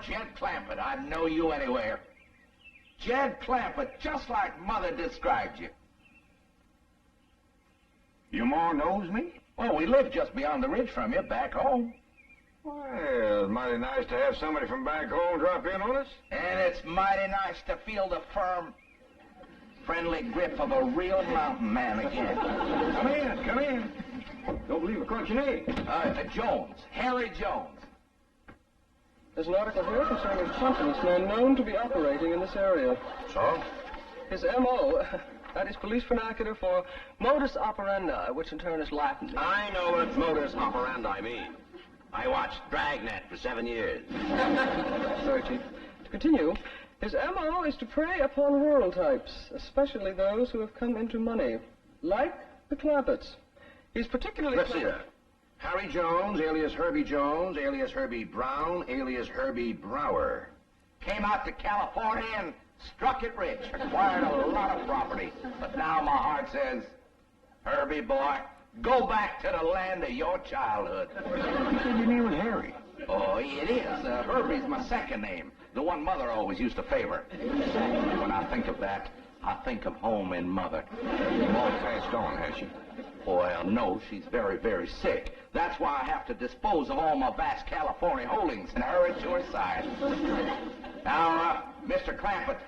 Jed Clampett. I'd know you anywhere. Jed Clampett, just like Mother described you. Your ma knows me? Well, we live just beyond the ridge from you, back home. Well, it's mighty nice to have somebody from back home drop in on us. And it's mighty nice to feel the firm, friendly grip of a real mountain man again. Come in, come in. Don't believe a crunching egg. Jones, Harry Jones. There's an article here concerning a confidence man known to be operating in this area. So? His M.O., that is police vernacular for modus operandi, which in turn is Latin. I know what modus operandi means. I watched Dragnet for 7 years. Sorry, Chief. To continue, his M.O. is to prey upon rural types, especially those who have come into money, like the Clampetts. He's particularly... Let's see that. Harry Jones, alias Herbie Jones, alias Herbie Brown, alias Herbie Brower. Came out to California and struck it rich, acquired a lot of property. But now my heart says, Herbie boy, go back to the land of your childhood. You said your name was Harry. Oh, it is. Herbie's my second name, the one Mother always used to favor. When I think of that, I think of home and Mother. Mom passed on, has she? Well, no, she's very, very sick. That's why I have to dispose of all my vast California holdings and hurry to her side. Now, Mr. Clampett,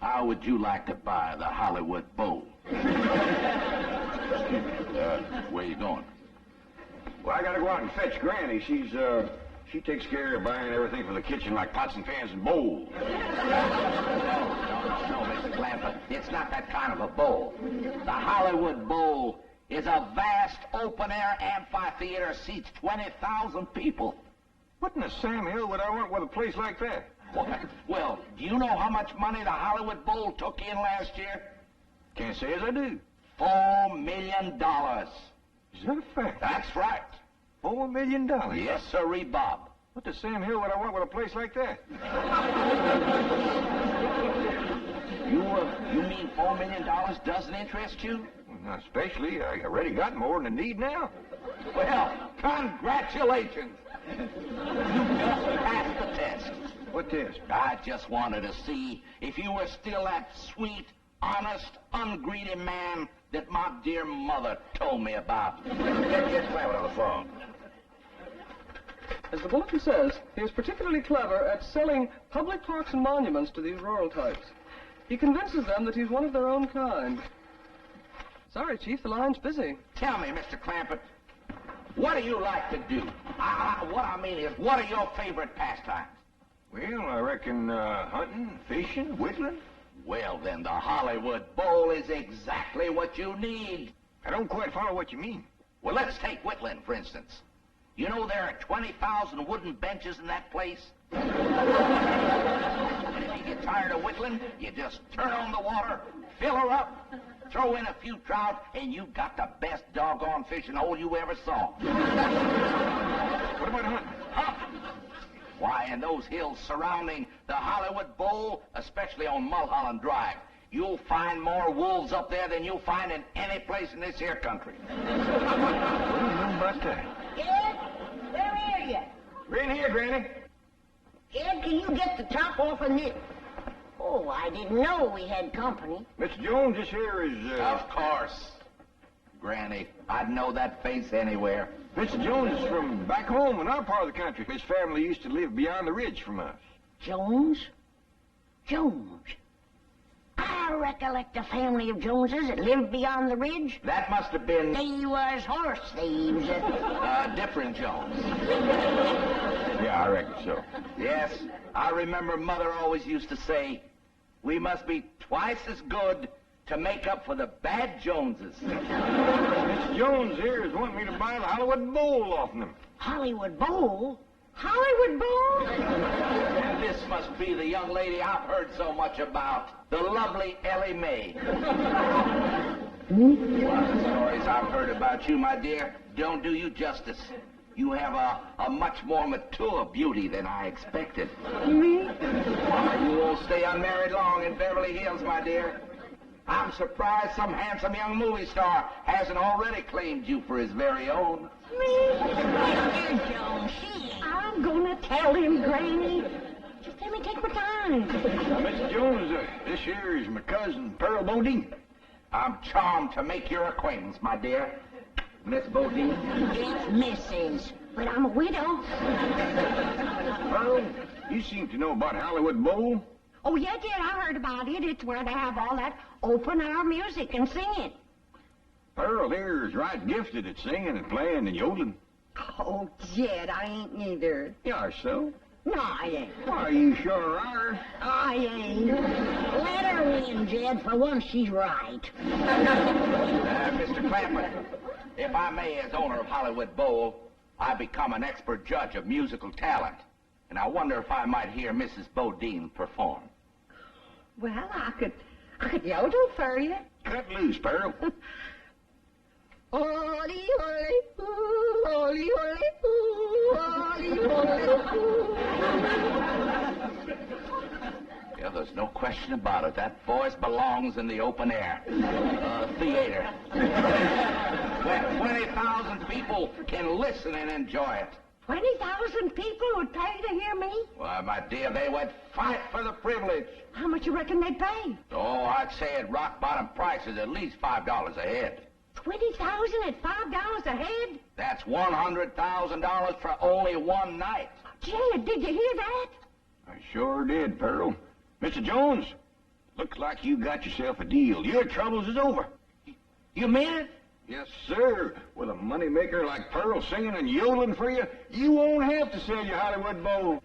how would you like to buy the Hollywood Bowl? Where you going? Well, I gotta go out and fetch Granny. She takes care of buying everything for the kitchen, like pots and pans and bowls. No, Mr. Clampett. It's not that kind of a bowl. The Hollywood Bowl is a vast open-air amphitheater, seats 20,000 people. What in the Sam Hill would I want with a place like that? What? Well, do you know how much money the Hollywood Bowl took in last year? Can't say as I do. $4 million. Is that a fact? That's right. $4 million? Yes, sirree, Bob. What the Sam Hill would I want with a place like that? You mean $4 million doesn't interest you? Well, not especially. I already got more than I need now. Well, congratulations. You just passed the test. What test? I just wanted to see if you were still that sweet, honest, ungreedy man that my dear mother told me about. Get Clampett on the phone. As the bulletin says, he is particularly clever at selling public parks and monuments to these rural types. He convinces them that he's one of their own kind. Sorry, Chief, the line's busy. Tell me, Mr. Clampett, what do you like to do? What I mean is, what are your favorite pastimes? Well, I reckon hunting, fishing, whittling. Well, then, the Hollywood Bowl is exactly what you need. I don't quite follow what you mean. Well, let's take whittling, for instance. You know there are 20,000 wooden benches in that place? And if you get tired of whittling, you just turn on the water, fill her up, throw in a few trout, and you got the best doggone fishing hole you ever saw. What about hunting? Hunting? Why, in those hills surrounding the Hollywood Bowl, especially on Mulholland Drive, you'll find more wolves up there than you'll find in any place in this here country. What do you know about that? Ed, where are you? We're in here, Granny. Ed, can you get the top off of this? Oh, I didn't know we had company. Mr. Jones, this here is, Of course. Granny, I'd know that face anywhere. Mr. Jones is from back home in our part of the country. His family used to live beyond the ridge from us. Jones? Jones. I recollect a family of Joneses that lived beyond the ridge. That must have been They was horse thieves. different Jones. Yeah, I reckon so. Yes, I remember Mother always used to say, we must be twice as good to make up for the bad Joneses. Mr. Jones here is wanting me to buy the Hollywood Bowl off him. Hollywood Bowl? Hollywood Bowl? And this must be the young lady I've heard so much about, the lovely Ellie Mae. Well, the stories I've heard about you, my dear, don't do you justice. You have a much more mature beauty than I expected. Me? Why, you won't stay unmarried long in Beverly Hills, my dear. I'm surprised some handsome young movie star hasn't already claimed you for his very own. Mr. Jones, I'm gonna tell him, Granny. Just let me take my time. Mr. Jones, this here is my cousin, Pearl Bodine. I'm charmed to make your acquaintance, my dear. Miss Bodine. It's Mrs., but I'm a widow. Pearl, you seem to know about Hollywood Bowl. Oh, yeah, Dad, I heard about it. It's where they have all that open-air music and singing. Pearl here is right gifted at singing and playing and yodeling. Oh, Jed, I ain't neither. You are so? No, I ain't. Why, you sure are. I ain't. Let her win, Jed. For once, she's right. Mr. Clampett, if I may, as owner of Hollywood Bowl, I become an expert judge of musical talent. And I wonder if I might hear Mrs. Bodine perform. Well, I could yodel for you. Cut loose, Pearl. Holy, holy, ooh, holy, holy, ooh, holy, holy, ooh. Yeah, there's no question about it. That voice belongs in the open air. Theater. Where 20,000 people can listen and enjoy it. 20,000 people would pay to hear me? Why, my dear, they would fight for the privilege. How much you reckon they'd pay? Oh, I'd say at rock-bottom prices at least $5 a head. 20,000 at $5 a head? That's $100,000 for only one night. Jed, did you hear that? I sure did, Pearl. Mr. Jones, looks like you got yourself a deal. Your troubles is over. You mean it? Yes, sir. With a moneymaker like Pearl singing and yodeling for you, you won't have to sell your Hollywood Bowl.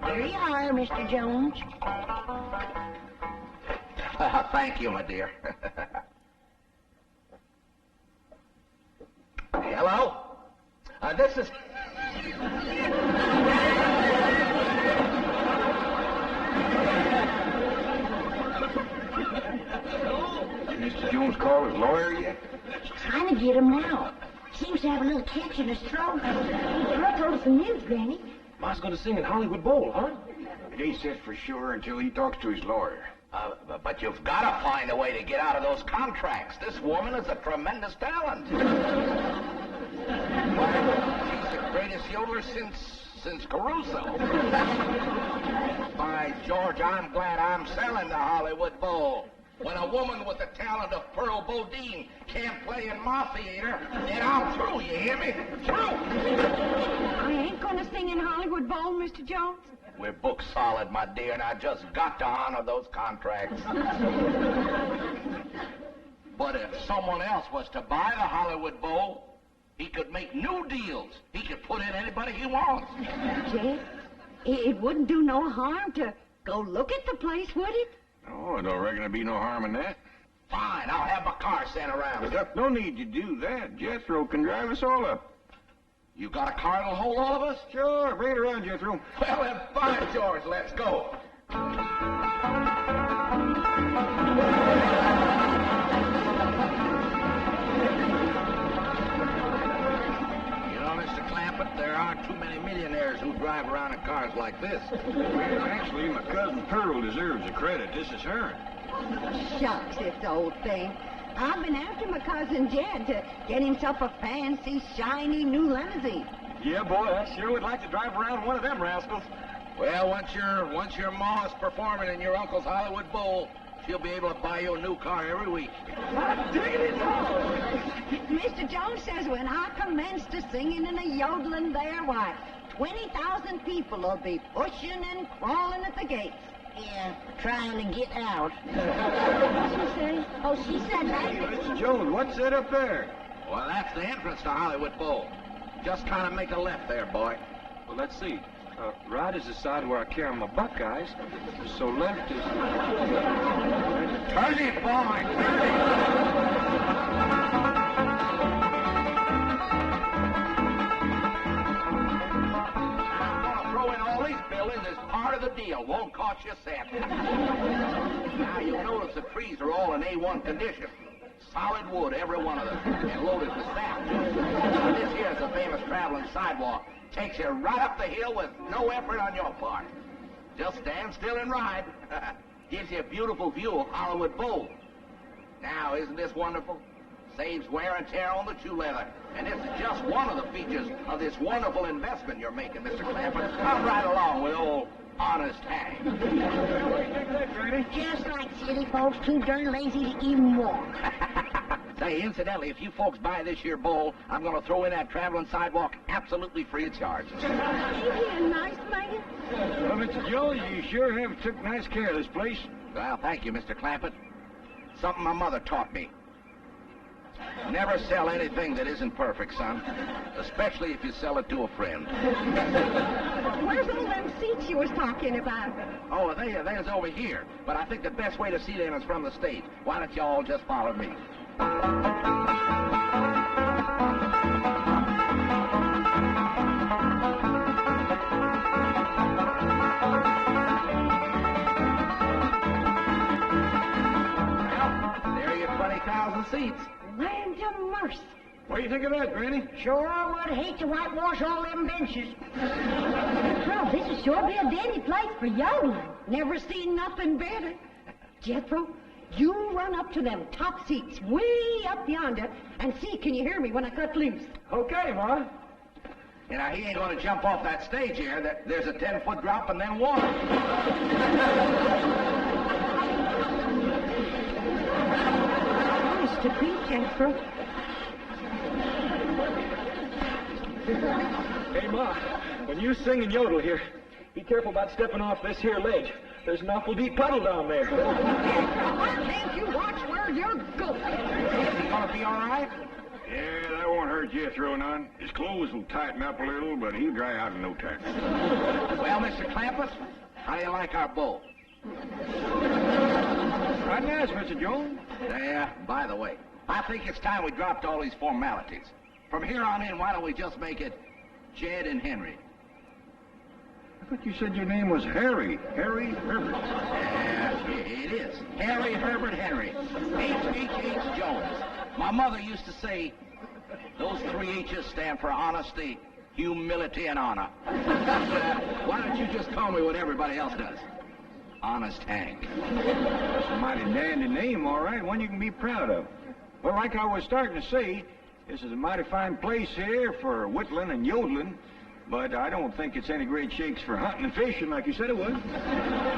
Here you are, Mr. Jones. Thank you, my dear. Hello? This is... Mr. Jones call his lawyer yet? Trying to get him now. Seems to have a little catch in his throat. Pearl told us some news, Granny. Ma's going to sing in Hollywood Bowl, huh? It ain't said for sure until he talks to his lawyer. But you've got to find a way to get out of those contracts. This woman is a tremendous talent. She's the greatest yodeler since Caruso. By George, I'm glad I'm selling the Hollywood Bowl. When a woman with the talent of Pearl Bodine can't play in my theater, then I'm through, you hear me? Through! I ain't gonna sing in Hollywood Bowl, Mr. Jones. We're booked solid, my dear, and I just got to honor those contracts. But if someone else was to buy the Hollywood Bowl, he could make new deals. He could put in anybody he wants. Jed, it wouldn't do no harm to go look at the place, would it? Oh, I don't reckon there'd be no harm in that. Fine, I'll have my car sent around. No need to do that. Jethro can drive us all up. You got a car that'll hold all of us? Sure, bring it around, Jethro. Well, then, fine, George, let's go. You know, Mr. Clampett, there aren't too many millionaires who drive around in cars like this. Well, actually, my cousin Pearl deserves the credit. This is her. Shucks, this old thing. I've been after my cousin Jed to get himself a fancy, shiny new limousine. Yeah, boy, I sure would like to drive around one of them rascals. Well, once your ma's performing in your uncle's Hollywood Bowl, she'll be able to buy you a new car every week. Mr. Jones says when I commence to singing and a yodeling there, why, 20,000 people will be pushing and crawling at the gates. Yeah, trying to get out. What'd she say? Oh, she said that. Hey, Mr. Jones, what's that up there? Well, that's the entrance to Hollywood Bowl. Just kind of make a left there, boy. Well, let's see. Right is the side where I carry my buckeyes. So left is... Turn it, boy! Turn it! Part of the deal. Won't cost you a cent. Now, you'll notice the trees are all in A1 condition. Solid wood, every one of them, and loaded with sap. Now, this here is a famous traveling sidewalk. Takes you right up the hill with no effort on your part. Just stand still and ride. Gives you a beautiful view of Hollywood Bowl. Now, isn't this wonderful? Saves wear and tear on the shoe leather. And this is just one of the features of this wonderful investment you're making, Mr. Clampetts. Come right along with old Honest Hank. Just like city folks, too darn lazy to even walk. Say, incidentally, if you folks buy this here bowl, I'm going to throw in that traveling sidewalk absolutely free of charge. Ain't he a nice man? Well, Mr. Jones, you sure have took nice care of this place. Well, thank you, Mr. Clampett. Something my mother taught me. Never sell anything that isn't perfect, son. Especially if you sell it to a friend. Where's all them seats you was talking about? Oh, there's over here. But I think the best way to see them is from the stage. Why don't you all just follow me? Well, there are your 20,000 seats. Land of mercy. What do you think of that, Granny? Sure would hate to whitewash all them benches. Well, this would sure be a dandy place for yodeling. Never seen nothing better. Jethro, you run up to them top seats way up yonder and see can you hear me when I cut loose. Okay, Ma. You know, he ain't going to jump off that stage here. There's a 10-foot drop and then water. Nice to be, Jethro. Hey, Ma, when you sing and yodel here, be careful about stepping off this here ledge. There's an awful deep puddle down there. Why can't you watch where you're going? Is he going to be all right? Yeah, that won't hurt Jethro none. His clothes will tighten up a little, but he'll dry out in no time. Well, Mr. Clampett, how do you like our bowl? Right nice, Mr. Jones. Yeah, by the way, I think it's time we dropped all these formalities. From here on in, why don't we just make it Jed and Henry? I thought you said your name was Harry. Harry Herbert. Yeah, it is. Harry Herbert Henry. H.H.H. Jones. My mother used to say, those 3 H's stand for honesty, humility, and honor. Why don't you just call me what everybody else does? Honest Hank. That's a mighty dandy name, all right. One you can be proud of. Well, like I was starting to say, this is a mighty fine place here for whittling and yodeling, but I don't think it's any great shakes for hunting and fishing like you said it was.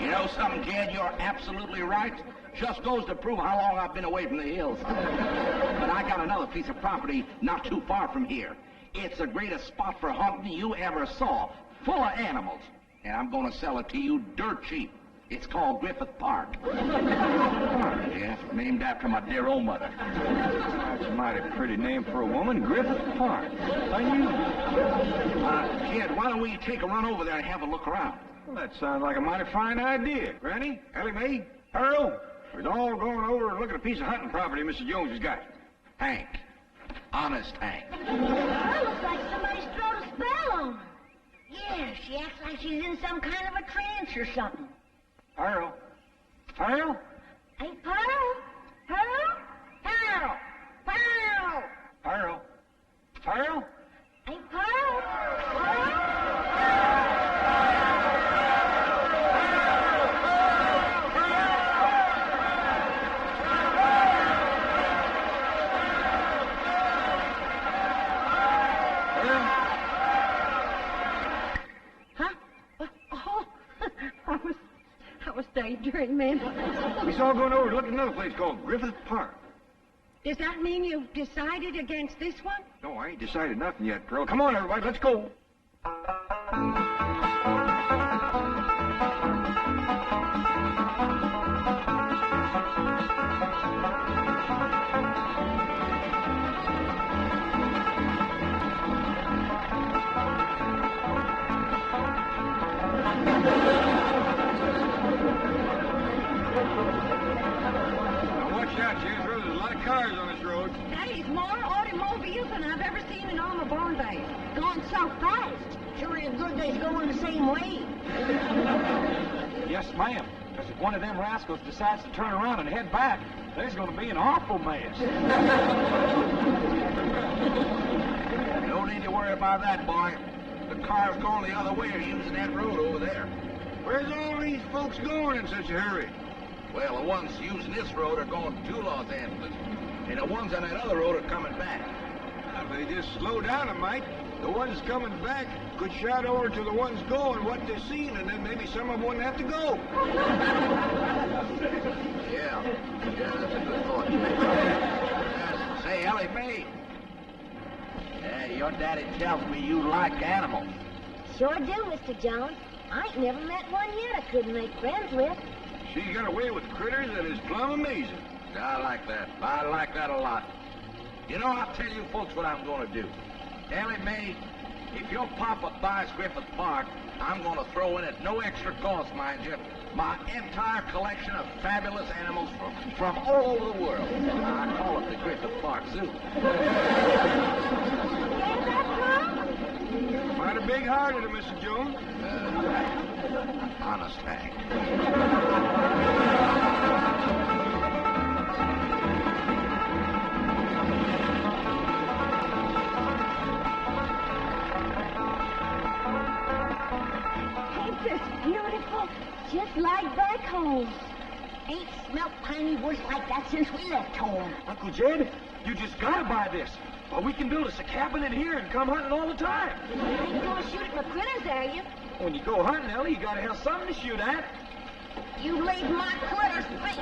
You know something, Jed? You're absolutely right. Just goes to prove how long I've been away from the hills. But I got another piece of property not too far from here. It's the greatest spot for hunting you ever saw, full of animals. And I'm going to sell it to you dirt cheap. It's called Griffith Park. Yes, named after my dear old mother. That's a mighty pretty name for a woman, Griffith Park. Jed, why don't we take a run over there and have a look around? Well, that sounds like a mighty fine idea. Granny, Ellie Mae, Earl, we're all going over and look at a piece of hunting property Mr. Jones has got. Hank. Honest Hank. That looks like somebody's thrown a spell on her. Yeah, she acts like she's in some kind of a trance or something. Earl. Earl? Hey, Pearl? Pearl? Pearl? Pearl? Earl. Earl? Hey, Pearl? Pearl? Huh? Oh, I was daydreaming. We saw going over to look at another place called Griffith Park. Does that mean you've decided against this one? No, I ain't decided nothing yet, Pearl. Come on, everybody, let's go. Now watch out, Jethro. There's a lot of cars on this road. There's more automobiles than I've ever seen in all my born days. Going so fast. Sure is good they's going the same way. Yes, ma'am. Because if one of them rascals decides to turn around and head back, there's going to be an awful mess. Don't need to worry about that, boy. The cars going the other way are using that road over there. Where's all these folks going in such a hurry? Well, the ones using this road are going to Los Angeles, and the ones on that other road are coming back. If they just slow down a mite, the ones coming back could shout over to the ones going what they're seeing, and then maybe some of them wouldn't have to go. Yeah, that's a good thought. Say, Ellie Mae. Yeah, your daddy tells me you like animals. Sure do, Mr. Jones. I ain't never met one yet I couldn't make friends with. She's got away with critters that is plumb amazing. I like that. I like that a lot. You know, I'll tell you folks what I'm going to do. Ellie Mae, if your papa buys Griffith Park, I'm going to throw in at no extra cost, mind you, my entire collection of fabulous animals from all over the world. I call it the Griffith Park Zoo. Mighty big-hearted of Mr. Jones. Honest Hank. Ain't this beautiful? Just like back home. Ain't smelt piney woods like that since we left home. Uncle Jed, you just gotta buy this. Or we can build us a cabin in here and come hunting all the time. You ain't gonna shoot at my critters, are you? When you go hunting, Ellie, you gotta have something to shoot at. You leave my critters be.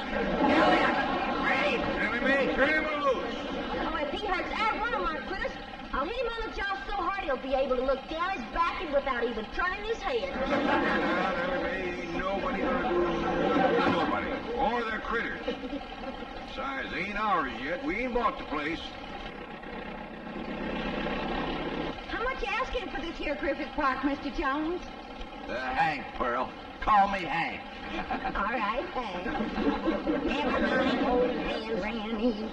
Ellie Mae, turn him loose. Oh, if he hurts either one of my critters, I'll hit him on the jaw so hard he'll be able to look down his back and without even turning his head. Ellie Mae, ain't nobody gonna do nothing. Nobody. Or their critters. Besides, they ain't ours yet. We ain't bought the place. How much you asking for this here Griffith Park, Mr. Jones? Hank, Pearl. Call me Hank. All right, thanks. Never mind, old man Randy.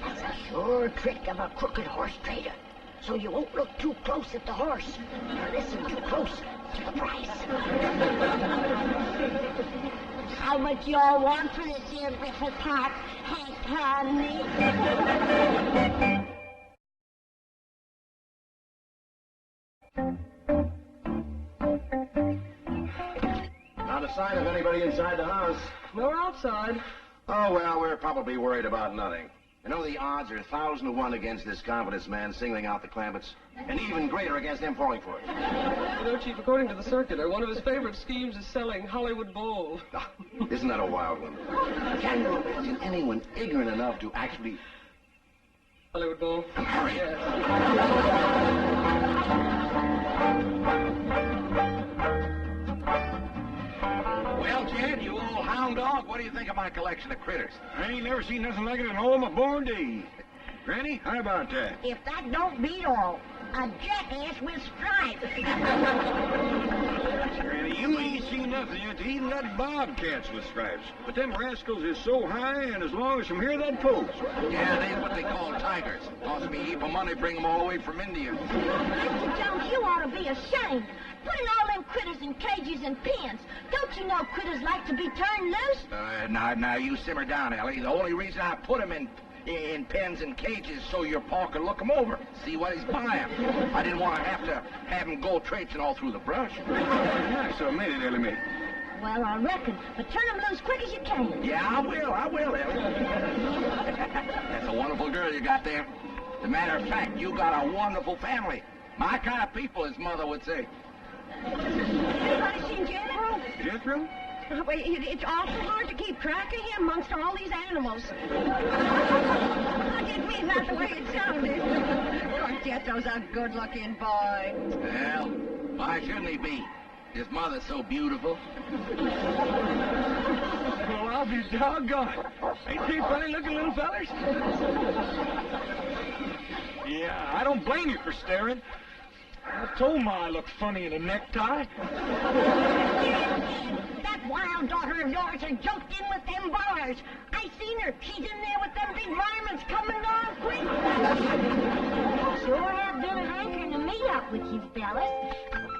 That's a sure trick of a crooked horse trader. So you won't look too close at the horse. Or listen too close to the price. How much y'all want for this here Griffith Park, Hank Conley? Not a sign of anybody inside the house. Nor outside. Oh, well, we're probably worried about nothing. You know, the odds are 1,000 to 1 against this confidence man singling out the Clampetts, and even greater against them falling for it. You know, Chief, according to the circular, one of his favorite schemes is selling Hollywood Bowl. Isn't that a wild one? Can you imagine anyone ignorant enough to actually... Hollywood Bowl? Hurry. Yes. Well, Jed, you old hound dog, what do you think of my collection of critters? I ain't never seen nothing like it in all my born days. Granny, how about that? If that don't beat all, a jackass with stripes. Granny, you ain't seen nothing yet. They even got bobcats with stripes. But them rascals is so high, and as long as from here, that pose. Yeah, they's what they call tigers. Cost me a heap of money, bring them all the way from India. Mr. Jones, you ought to be ashamed. Putting all them critters in cages and pens. Don't you know critters like to be turned loose? Now, you simmer down, Ellie. The only reason I put them in pens and cages so your pa could look them over, see what he's buying. I didn't want to have him go traipsing all through the brush. Yeah, so made it, Ellie Mae. Well, I reckon. But turn them loose quick as you can. Yeah, I will, Ellie. That's a wonderful girl you got there. As a matter of fact, you got a wonderful family. My kind of people, his mother would say. Anybody seen Jethro? Jethro? It's awful hard to keep track of him amongst all these animals. I didn't mean that the way it sounded. Oh, Jethro's a good-looking boy. Well, why shouldn't he be? His mother's so beautiful. Well, I'll be doggone. Ain't they funny-looking little fellers? Yeah, I don't blame you for staring. I told Ma I looked funny in a necktie. That wild daughter of yours has jumped in with them bars. I seen her. She's in there with them big varmints coming on quick. Sure have been a hankering to meet up with you fellas.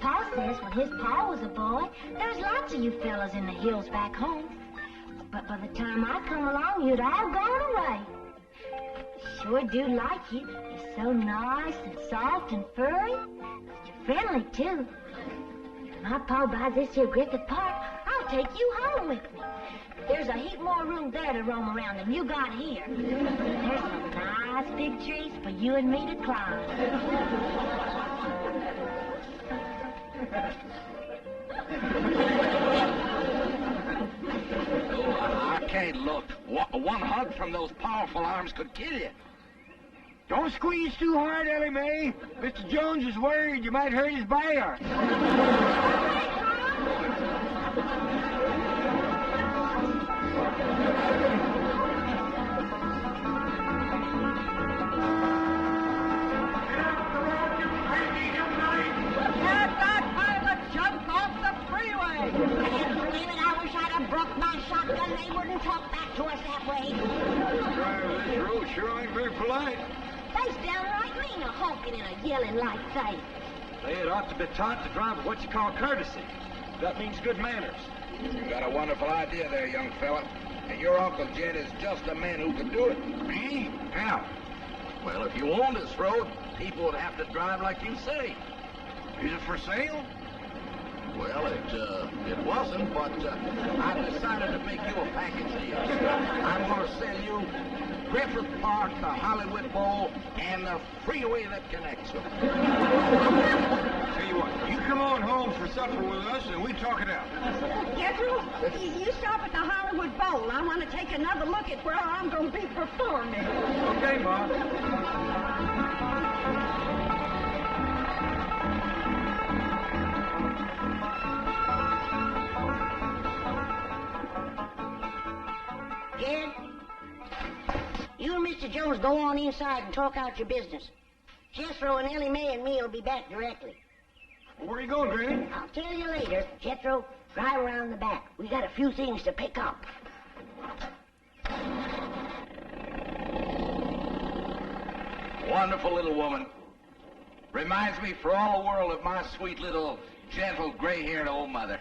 Pa says when his pa was a boy, there's lots of you fellas in the hills back home. But by the time I come along, you'd all gone away. sure do like you. You're so nice and soft and furry. You're friendly, too. When my pa buys this here Griffith Park, I'll take you home with me. There's a heap more room there to roam around than you got here. There's some nice big trees for you and me to climb. Oh, I can't look. One hug from those powerful arms could kill you. Don't squeeze too hard, Ellie Mae. Mr. Jones is worried you might hurt his bear. Broke my shotgun, they wouldn't talk back to us that way. The driver of this road sure ain't very polite. They's downright mean a honking and a yelling like that. They had ought to be taught to drive with what you call courtesy. That means good manners. You got a wonderful idea there, young fella. And your Uncle Jed is just the man who can do it. Me? How? Well, if you owned this road, people would have to drive like you say. Is it for sale? Well, it wasn't, but I decided to make you a package deal. I'm going to sell you Griffith Park, the Hollywood Bowl, and the freeway that connects them. Tell you what, you come on home for supper with us and we talk it out. Jethro, you stop at the Hollywood Bowl. I want to take another look at where I'm going to be performing. Okay, Ma. Jed, you and Mr. Jones go on inside and talk out your business. Jethro and Ellie Mae and me will be back directly. Where are you going, Granny? I'll tell you later. Jethro, drive around the back. We got a few things to pick up. Wonderful little woman. Reminds me for all the world of my sweet little, gentle, gray-haired old mother.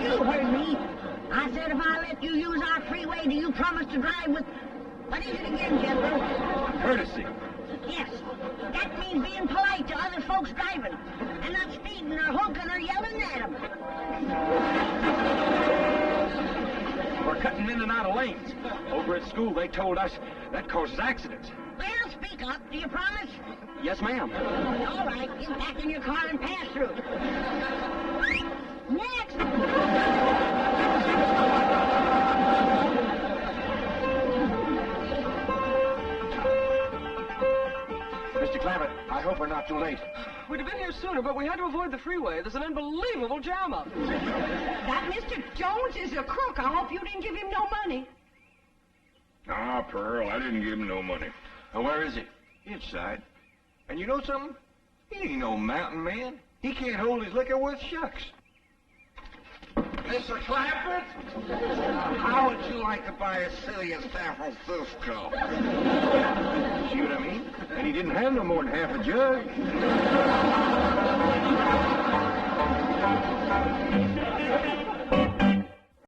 You heard me. I said if I let you use our freeway, do you promise to drive with... What is it again, Jethro? Courtesy. Yes. That means being polite to other folks driving, and not speeding or honking or yelling at them. We're cutting in and out of lanes. Over at school, they told us that causes accidents. Well, speak up. Do you promise? Yes, ma'am. All right. Get back in your car and pass through. Next. Mr. Clampett, I hope we're not too late. We'd have been here sooner, but we had to avoid the freeway. There's an unbelievable jam up. That Mr. Jones is a crook. I hope you didn't give him no money. Ah, Pearl, I didn't give him no money. Now, where is he? Inside. And you know something? He ain't no mountain man. He can't hold his liquor worth shucks. Mr. Clampett, how would you like to buy a silly as San Francisco? See what I mean? And he didn't have no more than half a jug.